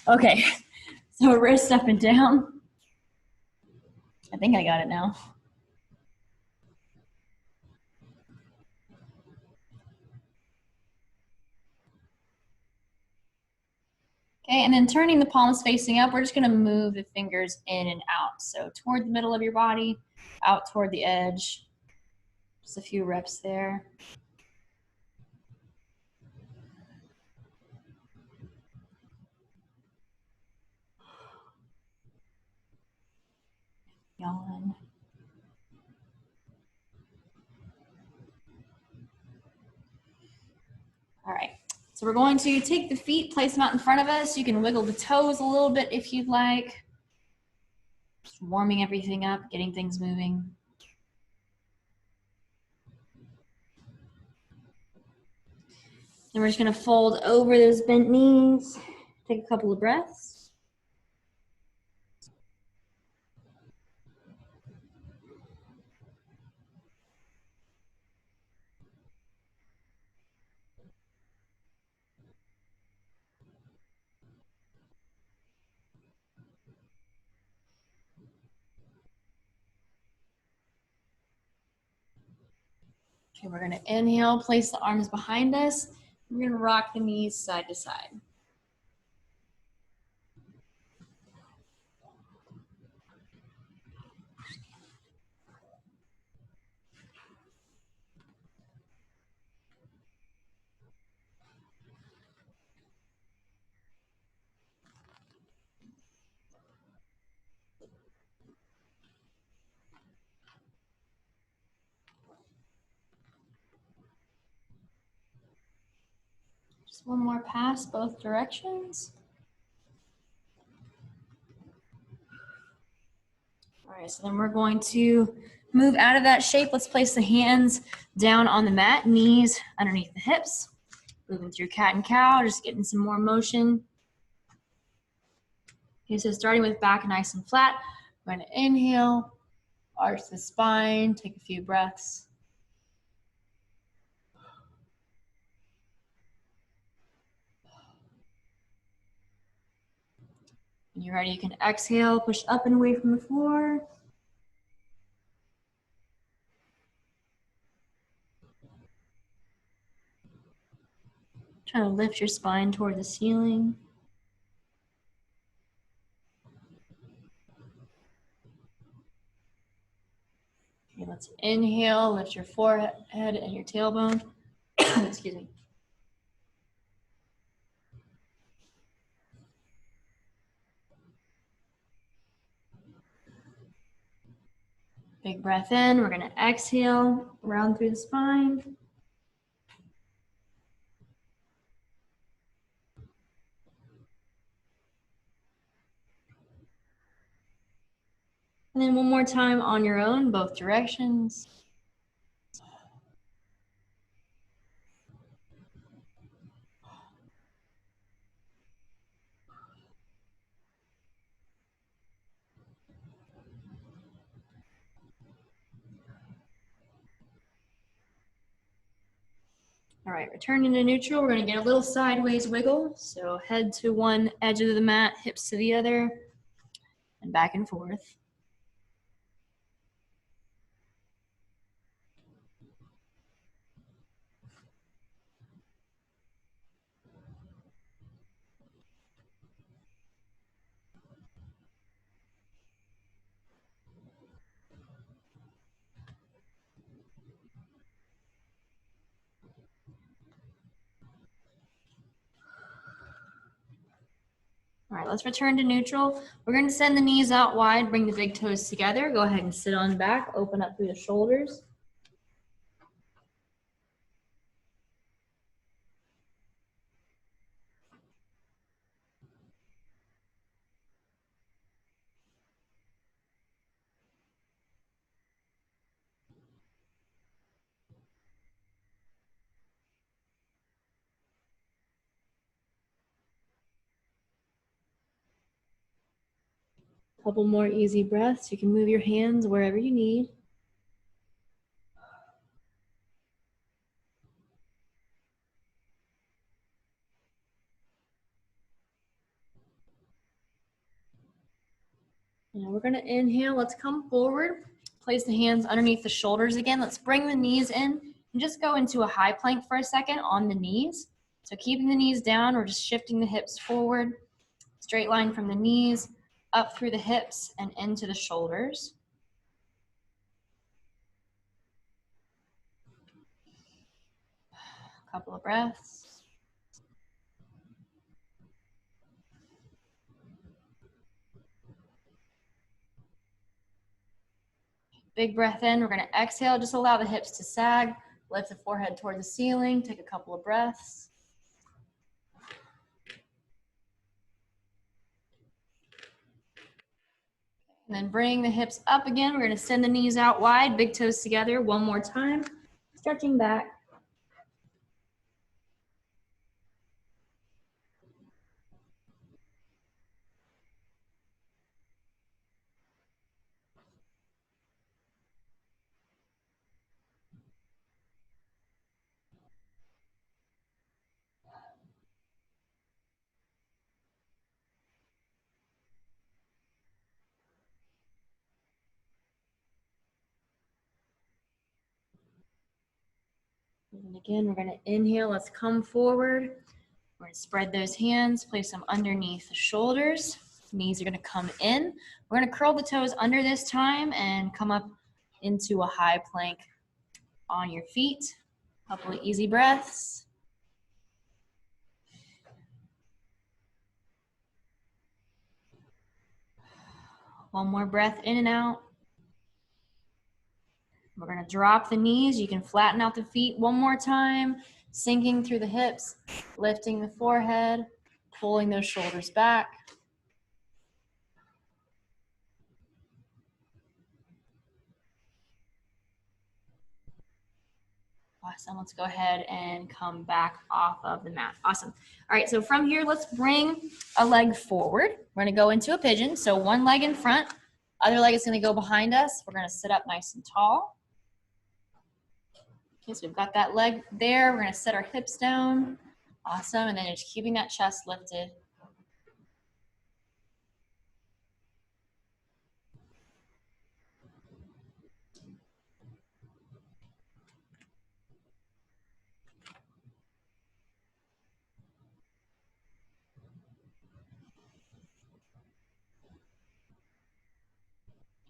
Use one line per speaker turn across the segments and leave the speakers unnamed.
Okay, so wrist up and down. I think I got it now. Okay, and then turning the palms facing up, we're just gonna move the fingers in and out. So toward the middle of your body, out toward the edge. Just a few reps there. Yawn. All right, so we're going to take the feet, place them out in front of us. You can wiggle the toes a little bit if you'd like. Just warming everything up, getting things moving. Then we're just gonna fold over those bent knees. Take a couple of breaths. Okay, we're gonna inhale, place the arms behind us. We're gonna rock the knees side to side. Just one more pass, both directions. All right, so then we're going to move out of that shape. Let's place the hands down on the mat, knees underneath the hips. Moving through cat and cow, just getting some more motion. Okay, so starting with back nice and flat, we're going to inhale, arch the spine, take a few breaths. When you're ready, you can exhale, push up and away from the floor. Try to lift your spine toward the ceiling. Okay, let's inhale, lift your forehead and your tailbone. Excuse me. Big breath in. We're going to exhale, round through the spine. And then one more time on your own, both directions. All right, returning to neutral, we're going to get a little sideways wiggle. So head to one edge of the mat, hips to the other, and back and forth. All right, let's return to neutral. We're going to send the knees out wide, bring the big toes together. Go ahead and sit on back, open up through the shoulders. Couple more easy breaths. You can move your hands wherever you need. Now we're gonna inhale, let's come forward. Place the hands underneath the shoulders again. Let's bring the knees in and just go into a high plank for a second on the knees. So keeping the knees down, we're just shifting the hips forward. Straight line from the knees, up through the hips and into the shoulders. A couple of breaths. Big breath in, we're gonna exhale, just allow the hips to sag, lift the forehead toward the ceiling, take a couple of breaths. And then bring the hips up again, we're gonna send the knees out wide, big toes together, one more time, stretching back. And again, we're gonna inhale, let's come forward. We're gonna spread those hands, place them underneath the shoulders. Knees are gonna come in. We're gonna curl the toes under this time and come up into a high plank on your feet. Couple of easy breaths. One more breath in and out. We're gonna drop the knees. You can flatten out the feet one more time, sinking through the hips, lifting the forehead, pulling those shoulders back. Awesome, let's go ahead and come back off of the mat. Awesome. All right, so from here, let's bring a leg forward. We're gonna go into a pigeon. So one leg in front, other leg is gonna go behind us. We're gonna sit up nice and tall. Okay, so we've got that leg there. We're gonna set our hips down. Awesome, and then just keeping that chest lifted.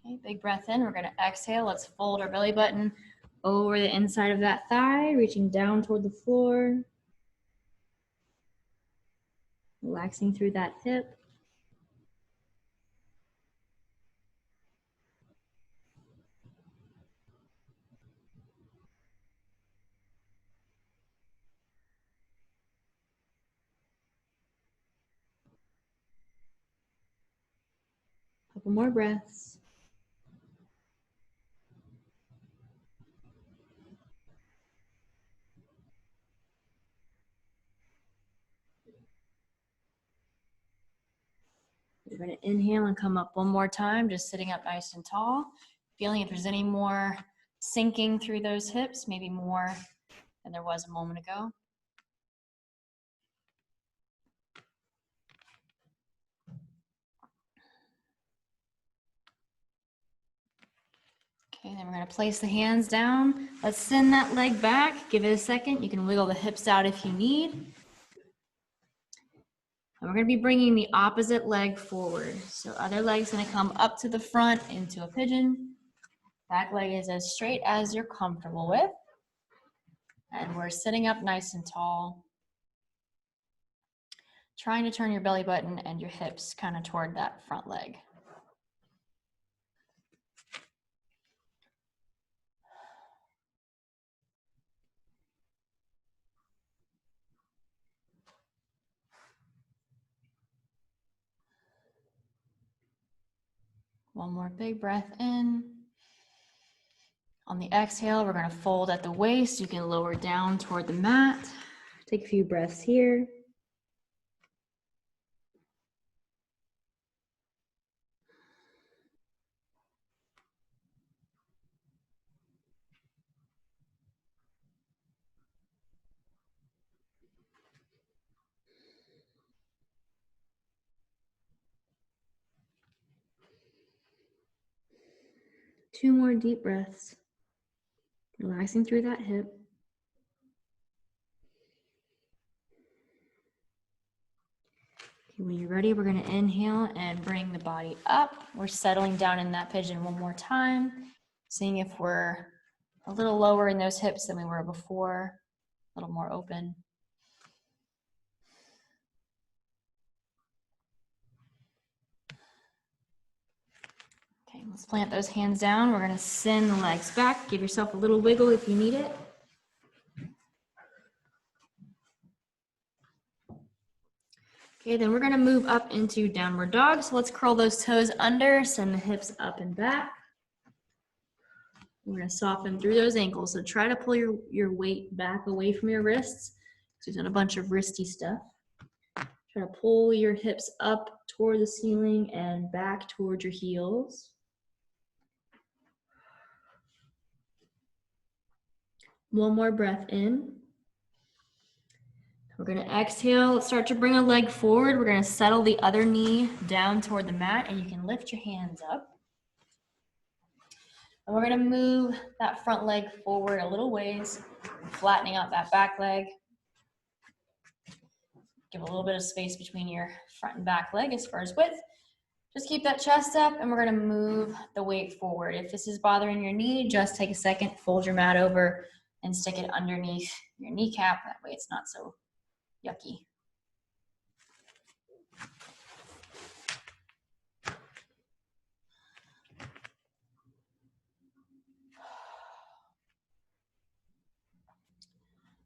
Okay, big breath in. We're gonna exhale. Let's fold our belly button over the inside of that thigh, reaching down toward the floor. Relaxing through that hip. Couple more breaths. We're going to inhale and come up one more time, just sitting up nice and tall. Feeling if there's any more sinking through those hips, maybe more than there was a moment ago. Okay, then we're going to place the hands down. Let's send that leg back. Give it a second. You can wiggle the hips out if you need. And we're going to be bringing the opposite leg forward. So other leg's going to come up to the front into a pigeon. Back leg is as straight as you're comfortable with. And we're sitting up nice and tall. Trying to turn your belly button and your hips kind of toward that front leg. One more big breath in. On the exhale, we're going to fold at the waist. You can lower down toward the mat. Take a few breaths here. 2 more deep breaths. Relaxing through that hip. Okay, when you're ready, we're going to inhale and bring the body up. We're settling down in that pigeon one more time, seeing if we're a little lower in those hips than we were before, a little more open. Okay, let's plant those hands down. We're going to send the legs back. Give yourself a little wiggle if you need it. Okay, then we're going to move up into downward dog. So let's curl those toes under, send the hips up and back. We're going to soften through those ankles. So try to pull your weight back away from your wrists. We've done a bunch of wristy stuff. Try to pull your hips up toward the ceiling and back toward your heels. One more breath in. We're going to exhale. Let's start to bring a leg forward. We're going to settle the other knee down toward the mat, and you can lift your hands up. And we're going to move that front leg forward a little ways, flattening out that back leg. Give a little bit of space between your front and back leg as far as width. Just keep that chest up, and we're going to move the weight forward. If this is bothering your knee, just take a second, fold your mat over, and stick it underneath your kneecap. That way it's not so yucky.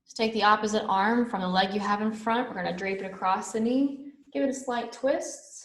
Just take the opposite arm from the leg you have in front. We're going to drape it across the knee. Give it a slight twist.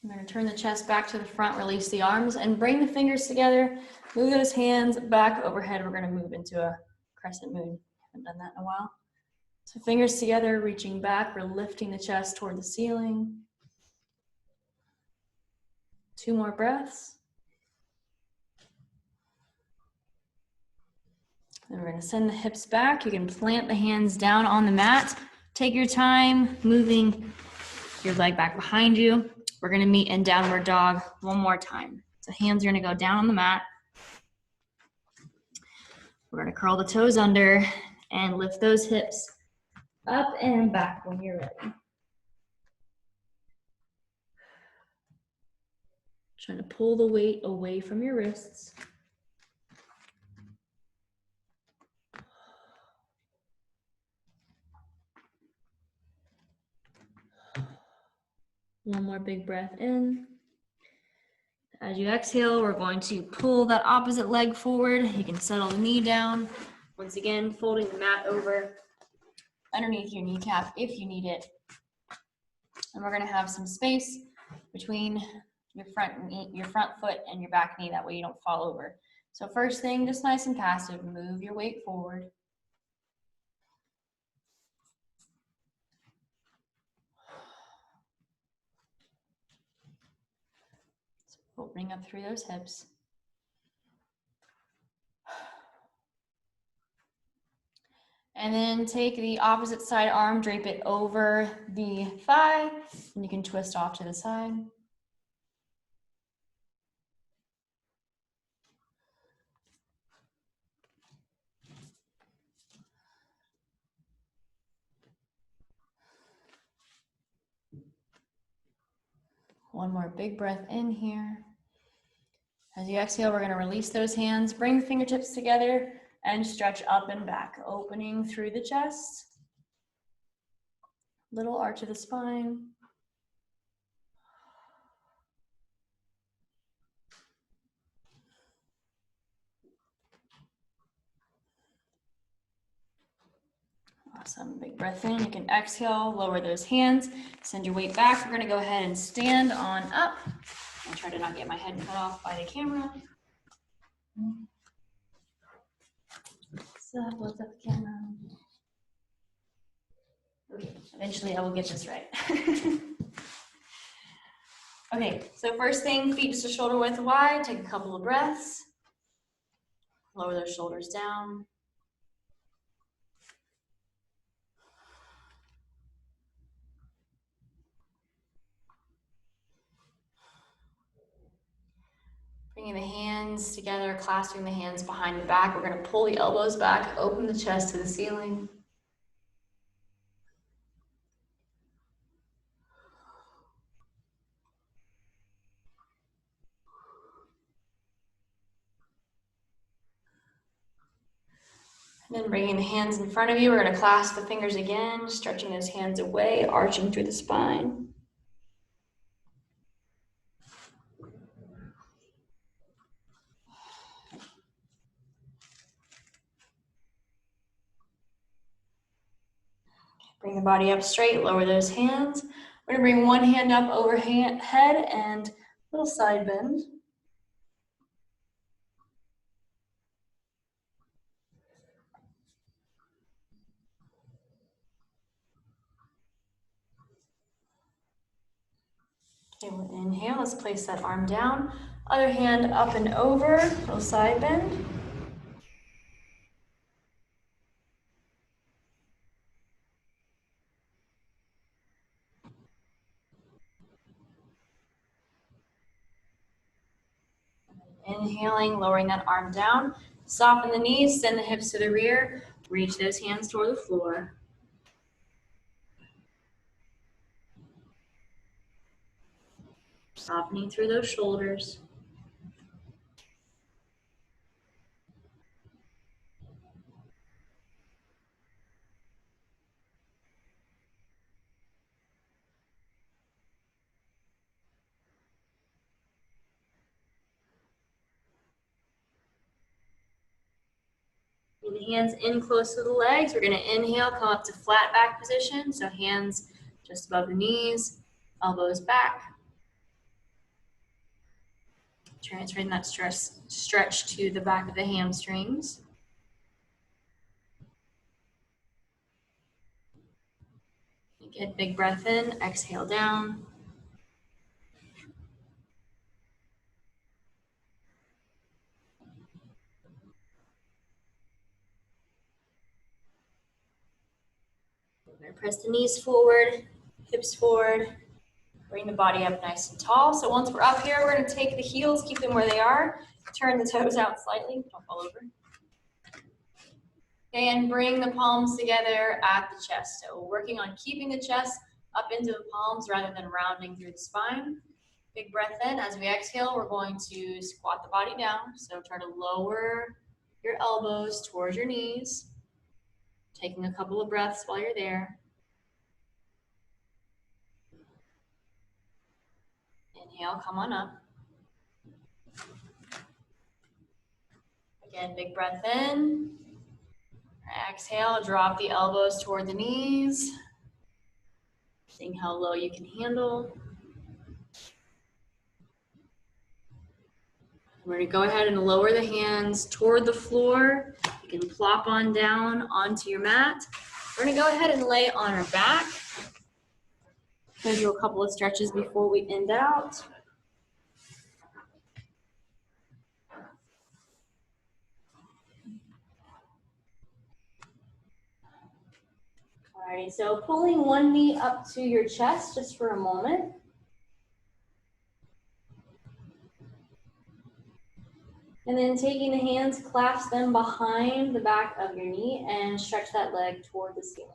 I'm going to turn the chest back to the front, release the arms, and bring the fingers together. Move those hands back overhead. We're going to move into a crescent moon. Haven't done that in a while. So fingers together, reaching back. We're lifting the chest toward the ceiling. 2 more breaths. Then we're going to send the hips back. You can plant the hands down on the mat. Take your time moving your leg back behind you. We're going to meet in downward dog one more time. So hands are going to go down on the mat. We're going to curl the toes under and lift those hips up and back when you're ready. Trying to pull the weight away from your wrists. One more big breath in. As you exhale, we're going to pull that opposite leg forward. You can settle the knee down. Once again, folding the mat over underneath your kneecap if you need it. And we're going to have some space between your front knee, your front foot and your back knee. That way you don't fall over. So first thing, just nice and passive, move your weight forward. Opening up through those hips. And then take the opposite side arm, drape it over the thigh, and you can twist off to the side. One more big breath in here. As you exhale, we're going to release those hands, bring the fingertips together, and stretch up and back, opening through the chest. Little arch of the spine. Awesome, big breath in. You can exhale, lower those hands, send your weight back. We're going to go ahead and stand on up. I'll try to not get my head cut off by the camera. What's up, camera? Okay, eventually I will get this right. Okay, so first thing, feet just a shoulder width wide. Take a couple of breaths. Lower those shoulders down. Bringing the hands together, clasping the hands behind the back. We're going to pull the elbows back, open the chest to the ceiling. And then bringing the hands in front of you, we're going to clasp the fingers again, stretching those hands away, arching through the spine. Bring the body up straight, lower those hands. We're going to bring one hand up over head and a little side bend. Okay, we'll inhale, let's place that arm down. Other hand up and over, little side bend. Inhaling, lowering that arm down. Soften the knees, send the hips to the rear. Reach those hands toward the floor. Softening through those shoulders. Bring the hands in close to the legs. We're going to inhale, come up to flat back position. So hands just above the knees, elbows back. Transferring that stretch to the back of the hamstrings. Get big breath in, exhale down. We're going to press the knees forward, hips forward. Bring the body up nice and tall. So once we're up here, we're going to take the heels, keep them where they are. Turn the toes out slightly, don't fall over. Okay, and bring the palms together at the chest. So we're working on keeping the chest up into the palms rather than rounding through the spine. Big breath in. As we exhale, we're going to squat the body down. So try to lower your elbows towards your knees. Taking a couple of breaths while you're there. Inhale, come on up. Again, big breath in. Exhale, drop the elbows toward the knees. Seeing how low you can handle. We're going to go ahead and lower the hands toward the floor. You can plop on down onto your mat. We're going to go ahead and lay on our back. Going to do a couple of stretches before we end out. Alrighty, so pulling one knee up to your chest just for a moment. And then taking the hands, clasp them behind the back of your knee and stretch that leg toward the ceiling.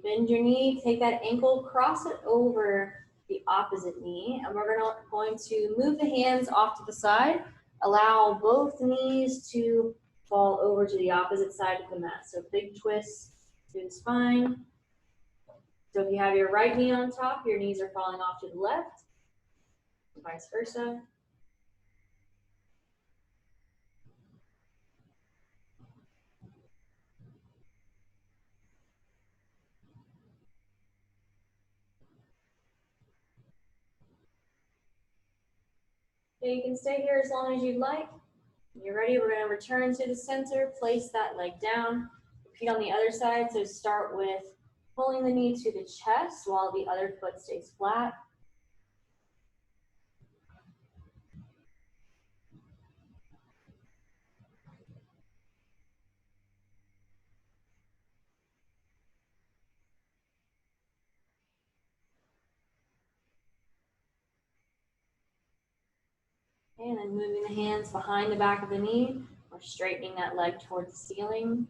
Bend your knee, take that ankle, cross it over the opposite knee, and we're going to move the hands off to the side. Allow both knees to fall over to the opposite side of the mat. So big twist through the spine. So if you have your right knee on top, your knees are falling off to the left, vice versa. Okay, you can stay here as long as you'd like. When you're ready, we're going to return to the center, place that leg down, repeat on the other side. So start with pulling the knee to the chest while the other foot stays flat. And then moving the hands behind the back of the knee, or straightening that leg towards the ceiling.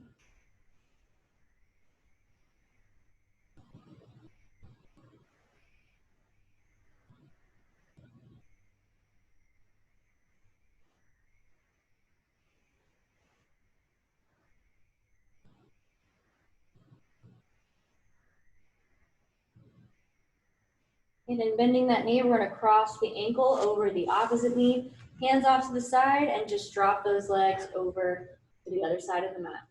And then bending that knee, we're going to cross the ankle over the opposite knee, hands off to the side, and just drop those legs over to the other side of the mat.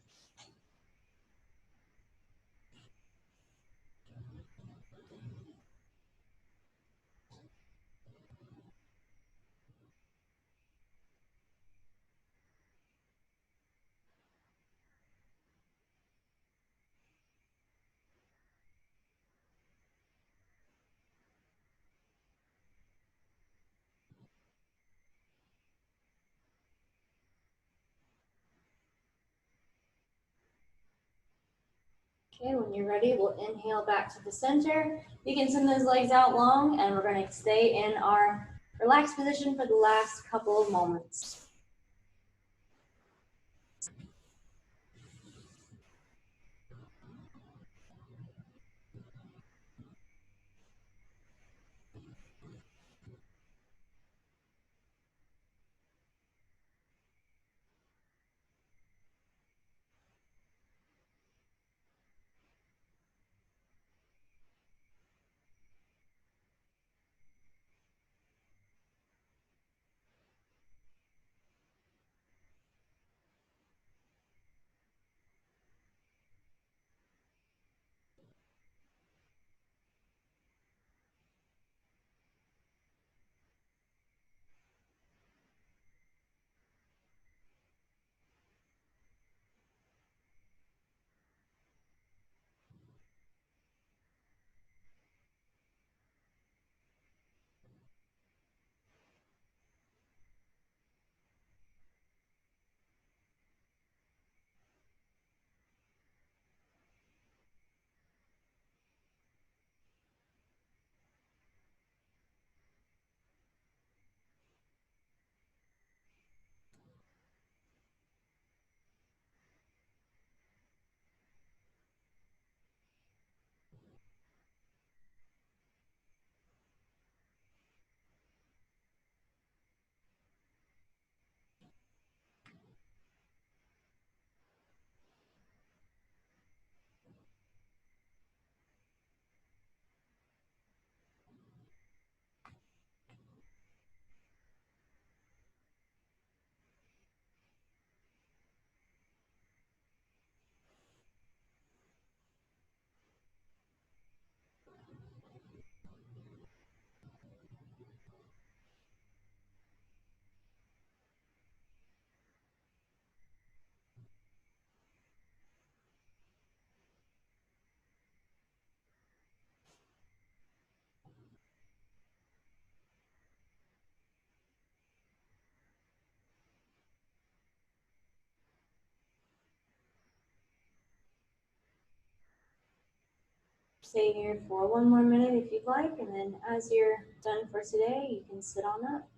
Okay, when you're ready, we'll inhale back to the center. You can send those legs out long, and we're going to stay in our relaxed position for the last couple of moments. Stay here for one more minute if you'd like, and then as you're done for today, you can sit on up.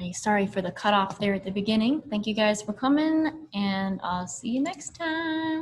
Alrighty, sorry for the cutoff there at the beginning. Thank you guys for coming, and I'll see you next time.